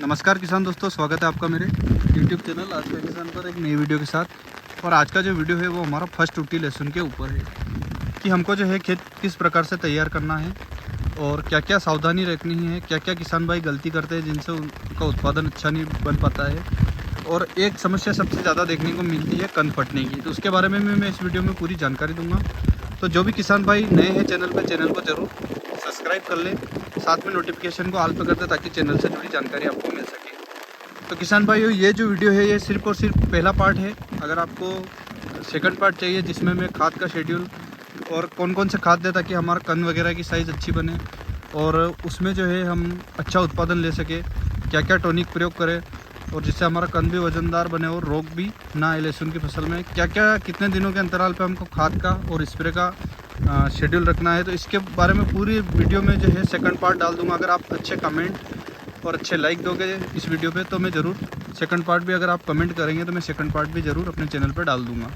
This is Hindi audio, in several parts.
नमस्कार किसान दोस्तों, स्वागत है आपका मेरे YouTube चैनल आज का किसान पर एक नई वीडियो के साथ। और आज का जो वीडियो है वो हमारा फर्स्ट टूटी लहसुन के ऊपर है कि हमको जो है खेत किस प्रकार से तैयार करना है और क्या क्या सावधानी रखनी है, क्या क्या किसान भाई गलती करते हैं जिनसे उनका उत्पादन अच्छा नहीं बन पाता है। और एक समस्या सबसे ज़्यादा देखने को मिलती है कंद फटने की, तो उसके बारे में मैं इस वीडियो में पूरी जानकारी दूंगा। तो जो भी किसान भाई नए हैं चैनल को ज़रूर सब्सक्राइब कर लें, साथ में नोटिफिकेशन को ऑल पर कर दें ताकि चैनल से जुड़ी जानकारी आपको मिल सके। तो किसान भाइयों, ये जो वीडियो है ये सिर्फ और सिर्फ पहला पार्ट है। अगर आपको सेकंड पार्ट चाहिए जिसमें मैं खाद का शेड्यूल और कौन कौन से खाद दें ताकि हमारा कंद वगैरह की साइज़ अच्छी बने और उसमें जो है हम अच्छा उत्पादन ले सके, क्या क्या टॉनिक प्रयोग करें और जिससे हमारा कंद भी वजनदार बने और रोग भी ना आए लहसुन की फसल में, क्या क्या कितने दिनों के अंतराल पे हमको खाद का और स्प्रे का शेड्यूल रखना है, तो इसके बारे में पूरी वीडियो में जो है सेकंड पार्ट डाल दूंगा। अगर आप अच्छे कमेंट और अच्छे लाइक दोगे इस वीडियो पे तो मैं ज़रूर सेकंड पार्ट भी, अगर आप कमेंट करेंगे तो मैं सेकंड पार्ट भी ज़रूर अपने चैनल पर डाल दूंगा।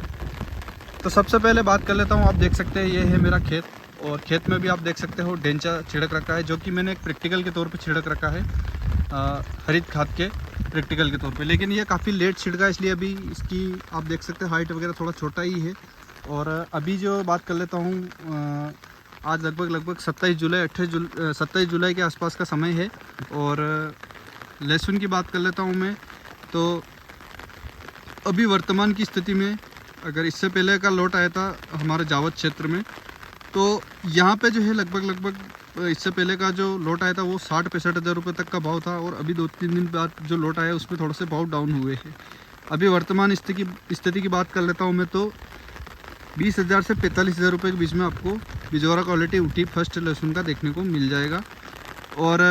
तो सबसे पहले बात कर लेता हूँ। आप देख सकते हैं ये है मेरा खेत और खेत में भी आप देख सकते हो डेंचा छिड़क रखा है, जो कि मैंने एक प्रैक्टिकल के तौर पर छिड़क रखा है, हरित खाद के प्रैक्टिकल के तौर पे। लेकिन ये काफ़ी लेट छिड़का, इसलिए अभी इसकी आप देख सकते हैं हाइट वगैरह थोड़ा छोटा ही है। और अभी जो बात कर लेता हूँ, आज लगभग 27 जुलाई के आसपास का समय है। और लहसुन की बात कर लेता हूँ मैं, तो अभी वर्तमान की स्थिति में अगर इससे पहले का लॉट आया था हमारे जावद क्षेत्र में, तो यहाँ पे जो है लगभग इससे पहले का जो लॉट आया था वो 60-65 हज़ार रुपये तक का भाव था। और अभी 2-3 दिन बाद जो लॉट आया उसमें थोड़े से भाव डाउन हुए हैं। अभी वर्तमान स्थिति की बात कर लेता हूँ मैं, तो 20,000 से 45,000 रुपये के बीच में आपको बिजौरा क्वालिटी ऊटी फर्स्ट लहसुन का देखने को मिल जाएगा। और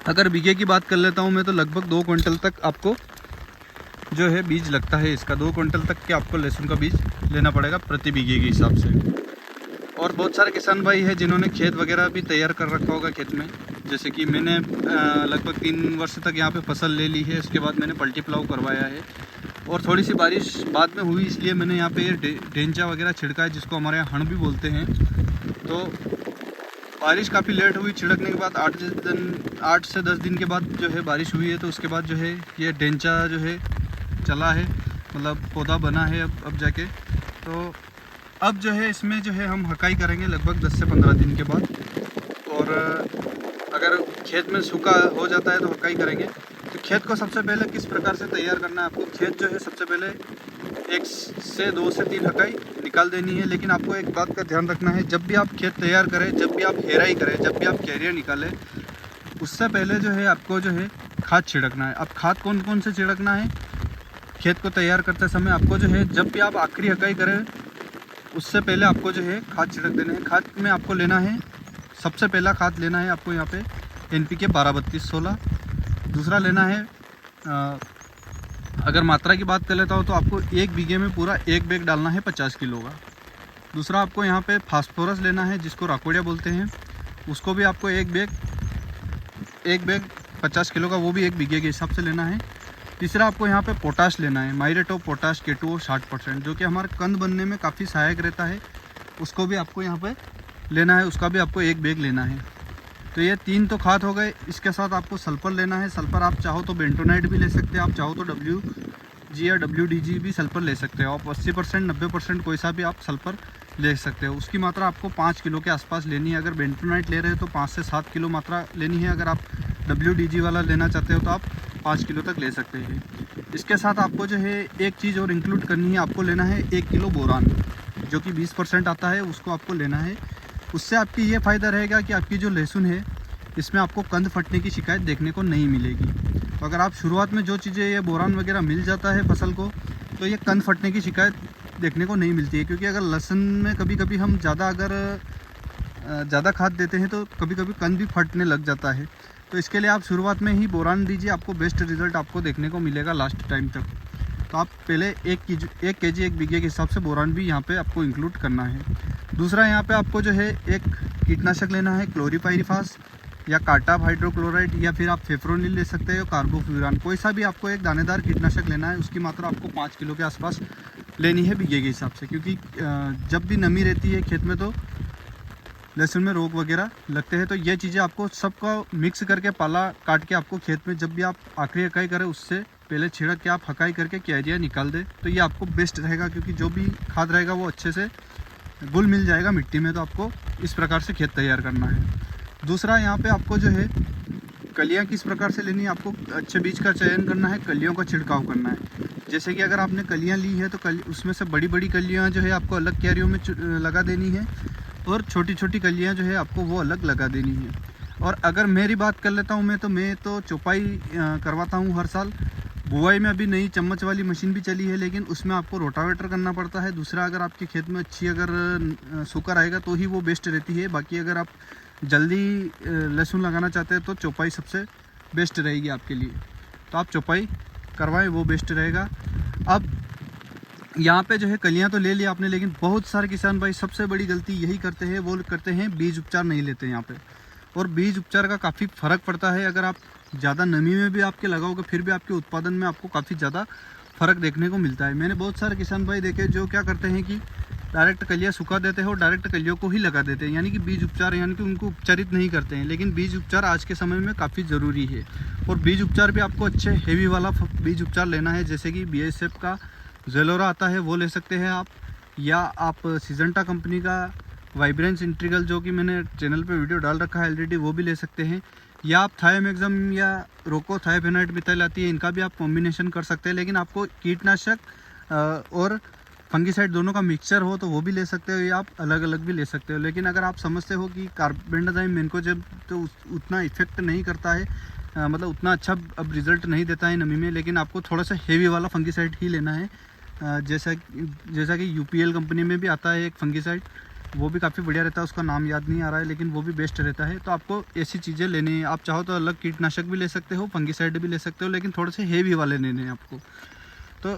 अगर बीघे की बात कर लेता हूँ मैं, तो लगभग 2 क्विंटल तक आपको जो है बीज लगता है इसका। 2 क्विंटल तक के आपको लहसुन का बीज लेना पड़ेगा प्रति बीघे के हिसाब से। और बहुत सारे किसान भाई हैं जिन्होंने खेत वगैरह भी तैयार कर रखा होगा खेत में, जैसे कि मैंने लगभग 3 वर्ष तक यहाँ पे फसल ले ली है। उसके बाद मैंने पल्टी प्लाव करवाया है और थोड़ी सी बारिश बाद में हुई, इसलिए मैंने यहाँ पे डेंचा वगैरह छिड़का है, जिसको हमारे यहाँ हण भी बोलते हैं। तो बारिश काफ़ी लेट हुई, छिड़कने के बाद 8 से 10 दिन के बाद जो है बारिश हुई है। तो उसके बाद जो है ये डेंचा जो है चला है, मतलब पौधा बना है अब जाके। तो अब जो है इसमें जो है हम हकाई करेंगे लगभग 10 से 15 दिन के बाद। और अगर खेत में सूखा हो जाता है तो हकाई करेंगे। तो खेत को सबसे पहले किस प्रकार से तैयार करना है, आपको खेत जो है सबसे पहले 1 से 2 से 3 हकाई निकाल देनी है। लेकिन आपको एक बात का ध्यान रखना है, जब भी आप खेत तैयार करें, जब भी आप हेराई करें, जब भी आप कैरियर निकालें, उससे पहले जो है आपको जो है खाद छिड़कना है। अब खाद कौन कौन से छिड़कना है खेत को तैयार करते समय, आपको जो है जब भी आप आखिरी हकाई करें उससे पहले आपको जो है खाद छिड़क देना है। खाद में आपको लेना है, सबसे पहला खाद लेना है आपको यहाँ पे NPK 12-32-16। दूसरा लेना है, अगर मात्रा की बात कर लेता हूँ तो आपको 1 बीघे में पूरा 1 बैग डालना है 50 किलो का। दूसरा आपको यहाँ पे फास्फोरस लेना है, जिसको राकोडिया बोलते हैं, उसको भी आपको 1 बैग 50 किलो का, वो भी 1 बीघे के हिसाब से लेना है। तीसरा आपको यहाँ पे पोटाश लेना है, माइरेट ऑफ पोटाश K2O 60%, जो कि हमारे कंद बनने में काफ़ी सहायक रहता है। उसको भी आपको यहाँ पे लेना है, उसका भी आपको 1 बैग लेना है। तो ये 3 तो खाद हो गए। इसके साथ आपको सल्फर लेना है। सल्फर आप चाहो तो बेंटोनाइट भी ले सकते हैं, आप चाहो तो WG या WDG भी सल्फर ले सकते हो। आप 80% 90% कोई सा भी आप सल्फर ले सकते हो। उसकी मात्रा आपको 5 किलो के आसपास लेनी है। अगर बेंटोनाइट ले रहे हो तो 5 से 7 किलो मात्रा लेनी है। अगर आप WDG वाला लेना चाहते हो तो आप 5 किलो तक ले सकते हैं। इसके साथ आपको जो है एक चीज़ और इंक्लूड करनी है, आपको लेना है 1 किलो बोरान, जो कि 20% आता है, उसको आपको लेना है। उससे आपकी ये फ़ायदा रहेगा कि आपकी जो लहसुन है इसमें आपको कंद फटने की शिकायत देखने को नहीं मिलेगी। तो अगर आप शुरुआत में जो चीज़ें ये बोरान वगैरह मिल जाता है फसल को, तो ये कंद फटने की शिकायत देखने को नहीं मिलती है। क्योंकि अगर लहसुन में कभी हम ज़्यादा खाद देते हैं तो कभी कंद भी फटने लग जाता है। तो इसके लिए आप शुरुआत में ही बोरान दीजिए, आपको बेस्ट रिज़ल्ट आपको देखने को मिलेगा लास्ट टाइम तक। तो आप पहले 1 केजी 1 बीघे के हिसाब से बोरान भी यहाँ पे आपको इंक्लूड करना है। दूसरा यहाँ पे आपको जो है एक कीटनाशक लेना है, क्लोरीपाइरिफास या कार्टाप हाइड्रोक्लोराइड, या फिर आप फेफ्रोनिल ले सकते हो, कार्बोफ्यूरान, कोई सा भी आपको एक दानेदार कीटनाशक लेना है। उसकी मात्रा आपको 5 किलो के आसपास लेनी है बीघे के हिसाब से। क्योंकि जब भी नमी रहती है खेत में तो लहसुन में रोग वगैरह लगते हैं। तो ये चीज़ें आपको सबका मिक्स करके पाला काट के आपको खेत में जब भी आप आखिरी हकाई करें उससे पहले छिड़क के आप हकाई करके क्यारियाँ निकाल दें तो ये आपको बेस्ट रहेगा, क्योंकि जो भी खाद रहेगा वो अच्छे से घुल मिल जाएगा मिट्टी में। तो आपको इस प्रकार से खेत तैयार करना है। दूसरा, यहाँ पे आपको जो है कलियाँ किस प्रकार से लेनी है, आपको अच्छे बीज का चयन करना है, कलियों का छिड़काव करना है। जैसे कि अगर आपने कलियाँ ली है तो उसमें से बड़ी बड़ी कलियाँ जो है आपको अलग क्यारियों में लगा देनी है, और छोटी छोटी कलियाँ जो है आपको वो अलग लगा देनी है। और अगर मेरी बात कर लेता हूँ मैं तो चौपाई करवाता हूँ हर साल। बुआई में अभी नई चम्मच वाली मशीन भी चली है, लेकिन उसमें आपको रोटावेटर करना पड़ता है। दूसरा, अगर आपके खेत में अच्छी अगर सूखा रहेगा तो ही वो बेस्ट रहती है। बाकी अगर आप जल्दी लहसुन लगाना चाहते हैं तो चौपाई सबसे बेस्ट रहेगी आपके लिए। तो आप चौपाई करवाएं, वो बेस्ट रहेगा। अब यहाँ पे जो है कलियाँ तो ले लिया आपने, लेकिन बहुत सारे किसान भाई सबसे बड़ी गलती यही करते हैं, वो करते हैं बीज उपचार नहीं लेते यहाँ पे। और बीज उपचार का काफ़ी फ़र्क पड़ता है। अगर आप ज़्यादा नमी में भी आपके लगाओगे फिर भी आपके उत्पादन में आपको काफ़ी ज़्यादा फ़र्क देखने को मिलता है। मैंने बहुत सारे किसान भाई देखे जो क्या करते हैं कि डायरेक्ट कलियाँ सुखा देते हैं और डायरेक्ट कलियों को ही लगा देते हैं, यानी कि बीज उपचार, यानी कि उनको उपचारित नहीं करते हैं। लेकिन बीज उपचार आज के समय में काफ़ी ज़रूरी है। और बीज उपचार भी आपको अच्छे हेवी वाला बीज उपचार लेना है, जैसे कि BASF का जेलोरा आता है वो ले सकते हैं आप, या आप सिजेंटा कंपनी का वाइब्रेंस इंटीग्रल जो कि मैंने चैनल पे वीडियो डाल रखा है ऑलरेडी, वो भी ले सकते हैं। या आप थायोमेक्सम या रोको थायोफेनाइट मिथाइल आती है, इनका भी आप कॉम्बिनेशन कर सकते हैं। लेकिन आपको कीटनाशक और फंगीसाइड दोनों का मिक्सचर हो तो वो भी ले सकते हो, या आप अलग अलग भी ले सकते हो। लेकिन अगर आप समझते हो कि कार्बेंडाजिम मैनकोजेब तो उतना इफेक्ट नहीं करता है, मतलब उतना अच्छा अब रिजल्ट नहीं देता है नमी में, लेकिन आपको थोड़ा सा हेवी वाला फंगीसाइड ही लेना है। जैसा कि UPL कंपनी में भी आता है एक फंगीसाइड, वो भी काफ़ी बढ़िया रहता है, उसका नाम याद नहीं आ रहा है, लेकिन वो भी बेस्ट रहता है। तो आपको ऐसी चीज़ें लेनी है। आप चाहो तो अलग कीटनाशक भी ले सकते हो, फंगीसाइड भी ले सकते हो, लेकिन थोड़े से हेवी वाले लेने हैं आपको। तो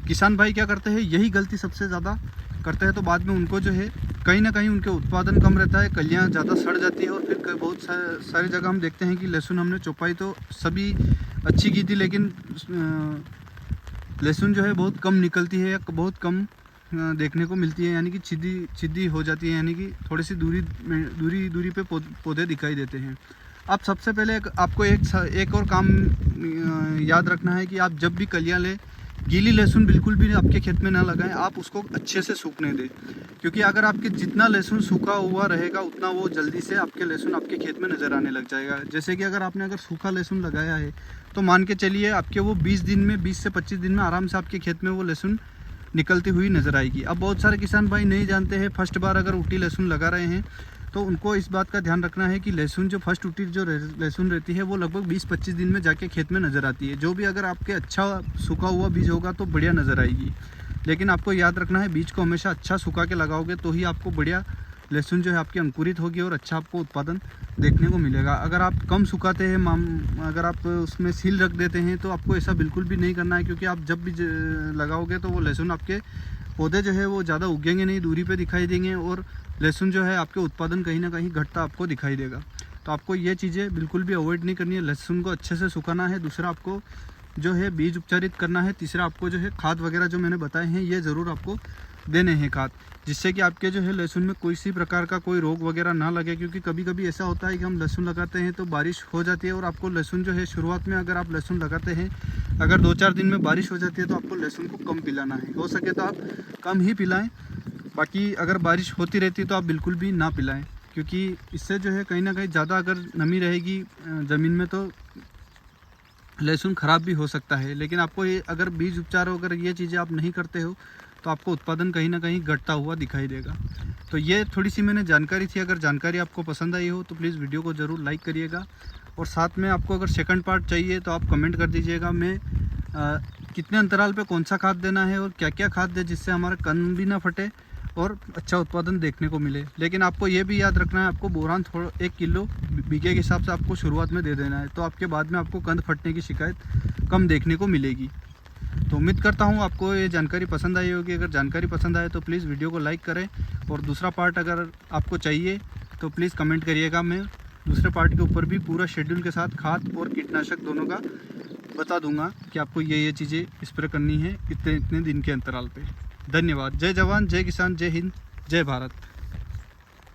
किसान भाई क्या करते हैं, यही गलती सबसे ज़्यादा करते हैं। तो बाद में उनको जो है कहीं ना कहीं उनके उत्पादन कम रहता है, कलियाँ ज़्यादा सड़ जाती है। और फिर बहुत सारी जगह हम देखते हैं कि लहसुन हमने चौपाई तो सभी अच्छी की थी, लेकिन लहसुन जो है बहुत कम निकलती है या बहुत कम देखने को मिलती है, यानी कि छिद्दी हो जाती है, यानी कि थोड़ी सी दूरी पे पौधे दिखाई देते हैं। अब सबसे पहले आपको एक और काम याद रखना है कि आप जब भी कलियाँ लें, गीली लहसुन बिल्कुल भी आपके खेत में ना लगाएं, आप उसको अच्छे से सूखने दें। क्योंकि अगर आपके जितना लहसुन सूखा हुआ रहेगा उतना वो जल्दी से आपके लहसुन आपके खेत में नज़र आने लग जाएगा। जैसे कि अगर सूखा लहसुन लगाया है तो मान के चलिए आपके वो 20 से 25 दिन में आराम से आपके खेत में वो लहसुन निकलती हुई नज़र आएगी। अब बहुत सारे किसान भाई नहीं जानते हैं, फर्स्ट बार अगर ऊटी लहसुन लगा रहे हैं तो उनको इस बात का ध्यान रखना है कि लहसुन जो फर्स्ट ऊटी जो लहसुन रहती है वो लगभग 20-25 दिन में जाके खेत में नज़र आती है। जो भी अगर आपके अच्छा सूखा हुआ बीज होगा तो बढ़िया नज़र आएगी। लेकिन आपको याद रखना है बीज को हमेशा अच्छा सूखा के लगाओगे तो ही आपको बढ़िया लहसुन जो है आपकी अंकुरित होगी और अच्छा आपको उत्पादन देखने को मिलेगा। अगर आप कम सुखाते हैं, अगर आप उसमें सील रख देते हैं तो आपको ऐसा बिल्कुल भी नहीं करना है, क्योंकि आप जब भी लगाओगे तो वो लहसुन आपके पौधे जो है वो ज़्यादा उगेंगे नहीं, दूरी पे दिखाई देंगे, और लहसुन जो है आपके उत्पादन कहीं ना कहीं घटता आपको दिखाई देगा। तो आपको ये चीज़ें बिल्कुल भी अवॉइड नहीं करनी है। लहसुन को अच्छे से सुखाना है। दूसरा, आपको जो है बीज उपचारित करना है। तीसरा, आपको जो है खाद वगैरह जो मैंने बताए हैं ये ज़रूर आपको देने हैं खाद, जिससे कि आपके जो है लहसुन में कोई सी प्रकार का कोई रोग वगैरह ना लगे। क्योंकि कभी कभी ऐसा होता है कि हम लहसुन लगाते हैं तो बारिश हो जाती है, और आपको लहसुन जो है शुरुआत में अगर आप लहसुन लगाते हैं, अगर 2-4 दिन में बारिश हो जाती है तो आपको लहसुन को कम पिलाना है। हो सके तो आप कम ही पिलाएं। बाकी अगर बारिश होती रहती है तो आप बिल्कुल भी ना पिलाएं, क्योंकि इससे जो है कहीं ना कहीं ज़्यादा अगर नमी रहेगी ज़मीन में तो लहसुन ख़राब भी हो सकता है। लेकिन आपको ये अगर बीज उपचार अगर ये चीज़ें आप नहीं करते हो तो आपको उत्पादन कहीं ना कहीं घटता हुआ दिखाई देगा। तो ये थोड़ी सी मैंने जानकारी थी। अगर जानकारी आपको पसंद आई हो तो प्लीज़ वीडियो को ज़रूर लाइक करिएगा, और साथ में आपको अगर सेकंड पार्ट चाहिए तो आप कमेंट कर दीजिएगा। मैं कितने अंतराल पे कौन सा खाद देना है और क्या क्या खाद दे जिससे हमारा कंद भी ना फटे और अच्छा उत्पादन देखने को मिले। लेकिन आपको ये भी याद रखना है, आपको बोरान 1 किलो बीघे के हिसाब से आपको शुरुआत में दे देना है, तो आपके बाद में आपको कंद फटने की शिकायत कम देखने को मिलेगी। तो उम्मीद करता हूँ आपको ये जानकारी पसंद आई होगी। अगर जानकारी पसंद आए तो प्लीज़ वीडियो को लाइक करें, और दूसरा पार्ट अगर आपको चाहिए तो प्लीज़ कमेंट करिएगा। मैं दूसरे पार्ट के ऊपर भी पूरा शेड्यूल के साथ खाद और कीटनाशक दोनों का बता दूंगा कि आपको ये चीज़ें स्प्रे करनी है इतने दिन के अंतराल पे। धन्यवाद। जय जवान, जय किसान, जय हिंद, जय भारत।